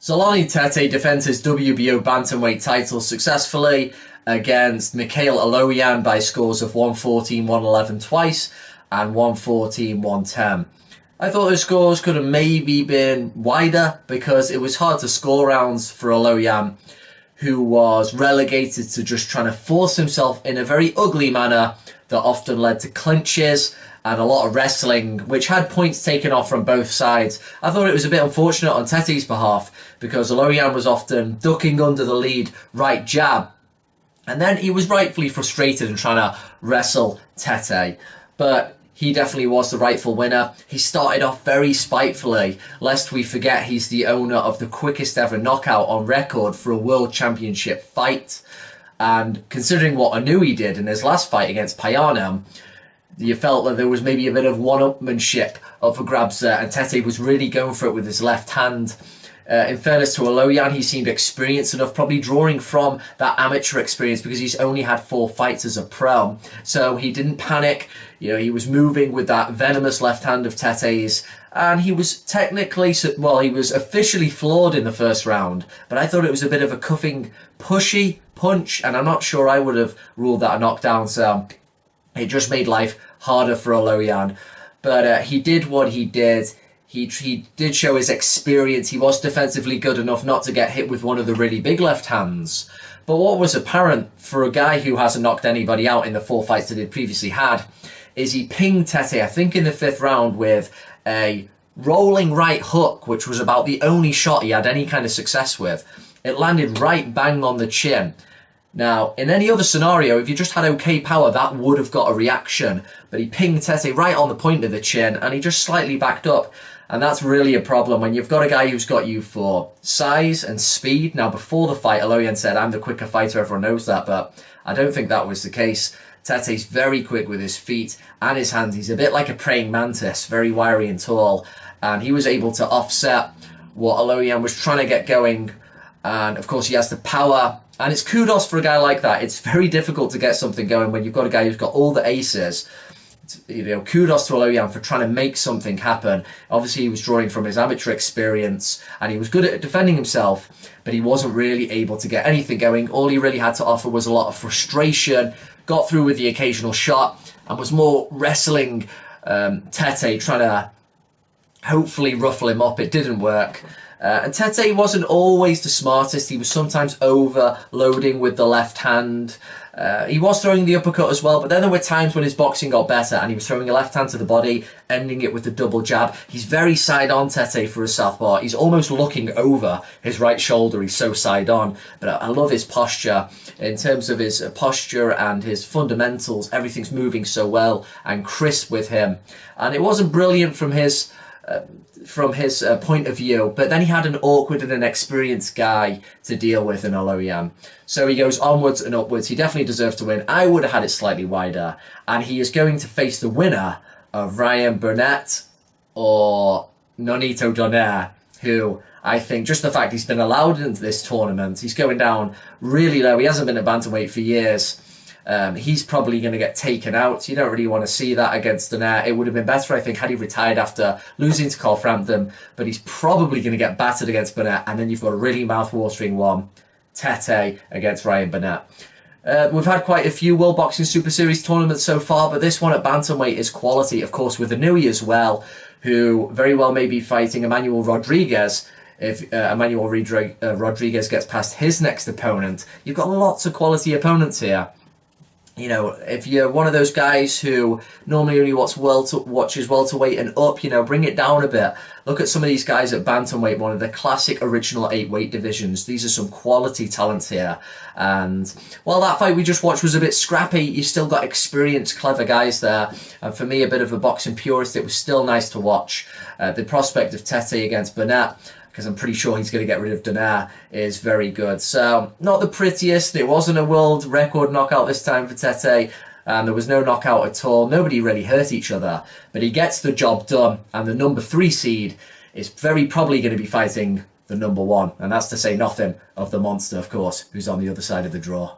Zolani Tete defends his WBO bantamweight title successfully against Mikhail Aloyan by scores of 114-111 twice and 114-110. I thought those scores could have maybe been wider because it was hard to score rounds for Aloyan, who was relegated to just trying to force himself in a very ugly manner that often led to clinches and a lot of wrestling, which had points taken off from both sides. I thought it was a bit unfortunate on Tete's behalf because Aloyan was often ducking under the lead right jab, and then he was rightfully frustrated and trying to wrestle Tete. But he definitely was the rightful winner. He started off very spitefully, lest we forget he's the owner of the quickest ever knockout on record for a world championship fight. And considering what Inoue did in his last fight against Payano, you felt that there was maybe a bit of one-upmanship up for grabs there, and Tete was really going for it with his left hand. In fairness to Aloyan, he seemed experienced enough, probably drawing from that amateur experience because he's only had 4 fights as a pro. So he didn't panic. You know, he was moving with that venomous left hand of Tete's, and he was technically, well, he was officially floored in the first round, but I thought it was a bit of a cuffing, pushy punch, and I'm not sure I would have ruled that a knockdown, so it just made life harder for Aloyan. But he did what he did. He did show his experience. He was defensively good enough not to get hit with one of the really big left hands. But what was apparent for a guy who hasn't knocked anybody out in the 4 fights that he'd previously had is he pinged Tete, I think in the 5th round, with a rolling right hook, which was about the only shot he had any kind of success with. It landed right bang on the chin. Now, in any other scenario, if you just had okay power, that would have got a reaction. But he pinged Tete right on the point of the chin, and he just slightly backed up. And that's really a problem when you've got a guy who's got you for size and speed. Now, before the fight, Aloyan said, "I'm the quicker fighter," everyone knows that, but I don't think that was the case. Tete's very quick with his feet and his hands. He's a bit like a praying mantis, very wiry and tall. And he was able to offset what Aloyan was trying to get going. And, of course, he has the power. And it's kudos for a guy like that. It's very difficult to get something going when you've got a guy who's got all the aces. You know, kudos to Aloyan for trying to make something happen. Obviously, he was drawing from his amateur experience, and he was good at defending himself, but he wasn't really able to get anything going. All he really had to offer was a lot of frustration, got through with the occasional shot, and was more wrestling Tete, trying to hopefully ruffle him up. It didn't work. And Tete wasn't always the smartest. He was sometimes overloading with the left hand. He was throwing the uppercut as well, but then there were times when his boxing got better and he was throwing a left hand to the body, ending it with the double jab. He's very side-on, Tete, for a southpaw. He's almost looking over his right shoulder. He's so side-on. But I love his posture. In terms of his posture and his fundamentals, everything's moving so well and crisp with him. And it wasn't brilliant from his point of view, but then he had an awkward and an experienced guy to deal with in Aloyan. So he goes onwards and upwards. He definitely deserves to win. I would have had it slightly wider. And he is going to face the winner of Ryan Burnett or Nonito Donaire, who I think just the fact he's been allowed into this tournament, he's going down really low. He hasn't been at bantamweight for years. He's probably going to get taken out. You don't really want to see that against Donaire. It would have been better, I think, had he retired after losing to Carl Frampton, but he's probably going to get battered against Burnett, and then you've got a really mouth-watering one, Tete against Ryan Burnett. We've had quite a few World Boxing Super Series tournaments so far, but this one at bantamweight is quality, of course, with Inoue as well, who very well may be fighting Emmanuel Rodriguez. If Emmanuel Rodriguez gets past his next opponent, you've got lots of quality opponents here. You know, if you're one of those guys who normally only watches welterweight and up, you know, bring it down a bit. Look at some of these guys at bantamweight, one of the classic original 8 weight divisions. These are some quality talents here. And while that fight we just watched was a bit scrappy, you still got experienced, clever guys there. And for me, a bit of a boxing purist, it was still nice to watch. The prospect of Tete against Burnett, because I'm pretty sure he's going to get rid of Donaire, is very good. So, not the prettiest. It wasn't a world record knockout this time for Tete, and there was no knockout at all. Nobody really hurt each other, but he gets the job done, and the number 3 seed is very probably going to be fighting the number 1, and that's to say nothing of the monster, of course, who's on the other side of the draw.